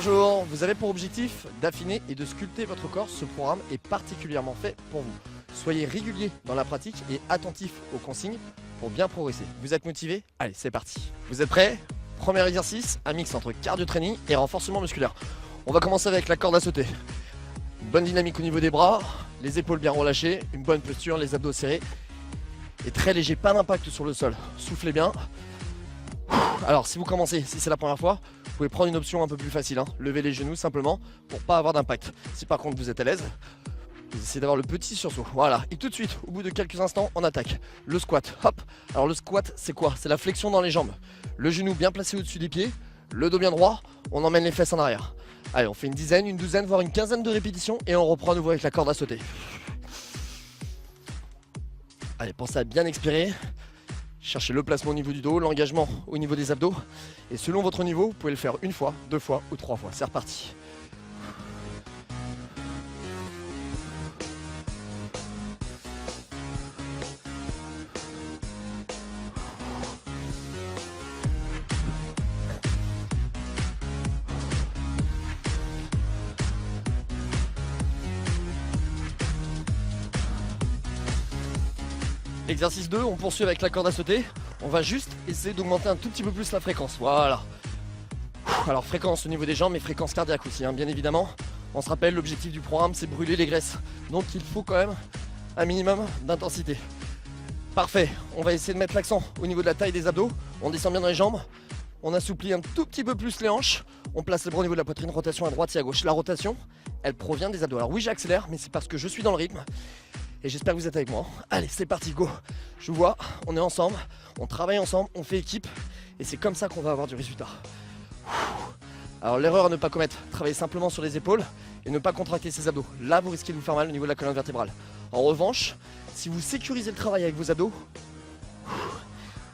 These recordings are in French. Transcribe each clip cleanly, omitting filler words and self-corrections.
Bonjour, vous avez pour objectif d'affiner et de sculpter votre corps. Ce programme est particulièrement fait pour vous. Soyez régulier dans la pratique et attentif aux consignes pour bien progresser. Vous êtes motivé? Allez, c'est parti. Vous êtes prêts? Premier exercice, un mix entre cardio training et renforcement musculaire. On va commencer avec la corde à sauter. Une bonne dynamique au niveau des bras, les épaules bien relâchées, une bonne posture, les abdos serrés et très léger, pas d'impact sur le sol. Soufflez bien. Alors si vous commencez, si c'est la première fois, vous pouvez prendre une option un peu plus facile, lever les genoux simplement pour pas avoir d'impact. Si par contre vous êtes à l'aise, vous essayez d'avoir le petit sursaut. Voilà, et tout de suite, au bout de quelques instants, on attaque. Le squat, hop. Alors le squat, c'est quoi? C'est la flexion dans les jambes. Le genou bien placé au-dessus des pieds, le dos bien droit, on emmène les fesses en arrière. Allez, on fait une dizaine, une douzaine, voire une quinzaine de répétitions et on reprend à nouveau avec la corde à sauter. Allez, pensez à bien expirer. Cherchez le placement au niveau du dos, l'engagement au niveau des abdos. Et selon votre niveau, vous pouvez le faire une fois, deux fois ou trois fois. C'est reparti. Exercice 2, on poursuit avec la corde à sauter. On va juste essayer d'augmenter un tout petit peu plus la fréquence. Voilà. Alors fréquence au niveau des jambes, mais fréquence cardiaque aussi, bien évidemment. On se rappelle, l'objectif du programme, c'est brûler les graisses. Donc il faut quand même un minimum d'intensité. Parfait, on va essayer de mettre l'accent au niveau de la taille des abdos. On descend bien dans les jambes. On assouplit un tout petit peu plus les hanches. On place les bras au niveau de la poitrine, rotation à droite et à gauche. La rotation, elle provient des abdos. Alors oui, j'accélère, mais c'est parce que je suis dans le rythme. Et j'espère que vous êtes avec moi. Allez, c'est parti, go. Je vous vois, on est ensemble, on travaille ensemble, on fait équipe. Et c'est comme ça qu'on va avoir du résultat. Alors l'erreur à ne pas commettre, travailler simplement sur les épaules et ne pas contracter ses abdos. Là, vous risquez de vous faire mal au niveau de la colonne vertébrale. En revanche, si vous sécurisez le travail avec vos abdos,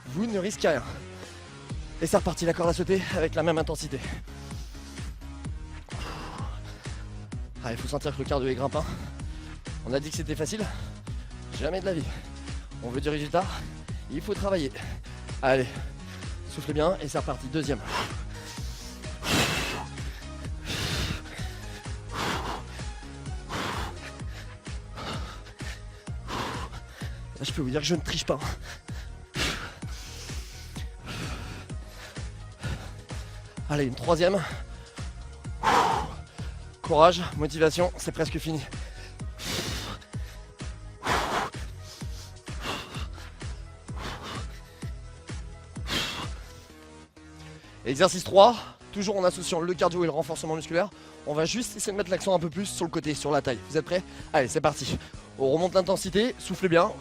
vous ne risquez rien. Et c'est reparti, la corde à sauter avec la même intensité. Allez, il faut sentir que le cardio est grimpant. On a dit que c'était facile, jamais de la vie. On veut du résultat, il faut travailler. Allez, soufflez bien et c'est reparti, deuxième. Là, je peux vous dire que je ne triche pas. Allez, une troisième. Courage, motivation, c'est presque fini. Exercice 3, toujours en associant le cardio et le renforcement musculaire. On va juste essayer de mettre l'accent un peu plus sur le côté, sur la taille. Vous êtes prêts? Allez, c'est parti. On remonte l'intensité, soufflez bien.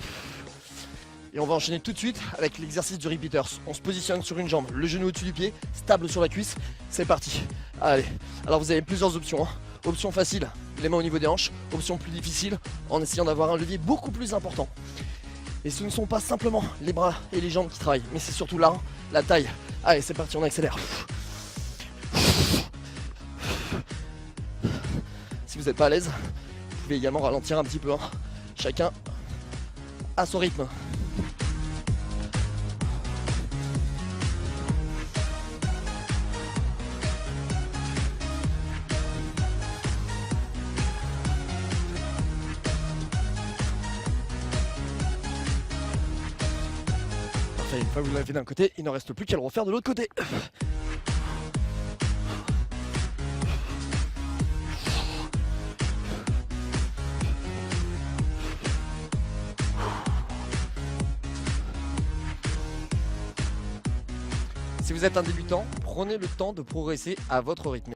Et on va enchaîner tout de suite avec l'exercice du repeaters. On se positionne sur une jambe, le genou au-dessus du pied, stable sur la cuisse. C'est parti. Allez, alors vous avez plusieurs options. Option facile, les mains au niveau des hanches. Option plus difficile, en essayant d'avoir un levier beaucoup plus important. Et ce ne sont pas simplement les bras et les jambes qui travaillent, mais c'est surtout là, la taille. Allez, c'est parti, on accélère. Si vous n'êtes pas à l'aise, vous pouvez également ralentir un petit peu. Chacun à son rythme. Une fois que vous l'avez fait d'un côté, il ne reste plus qu'à le refaire de l'autre côté. Si vous êtes un débutant, prenez le temps de progresser à votre rythme.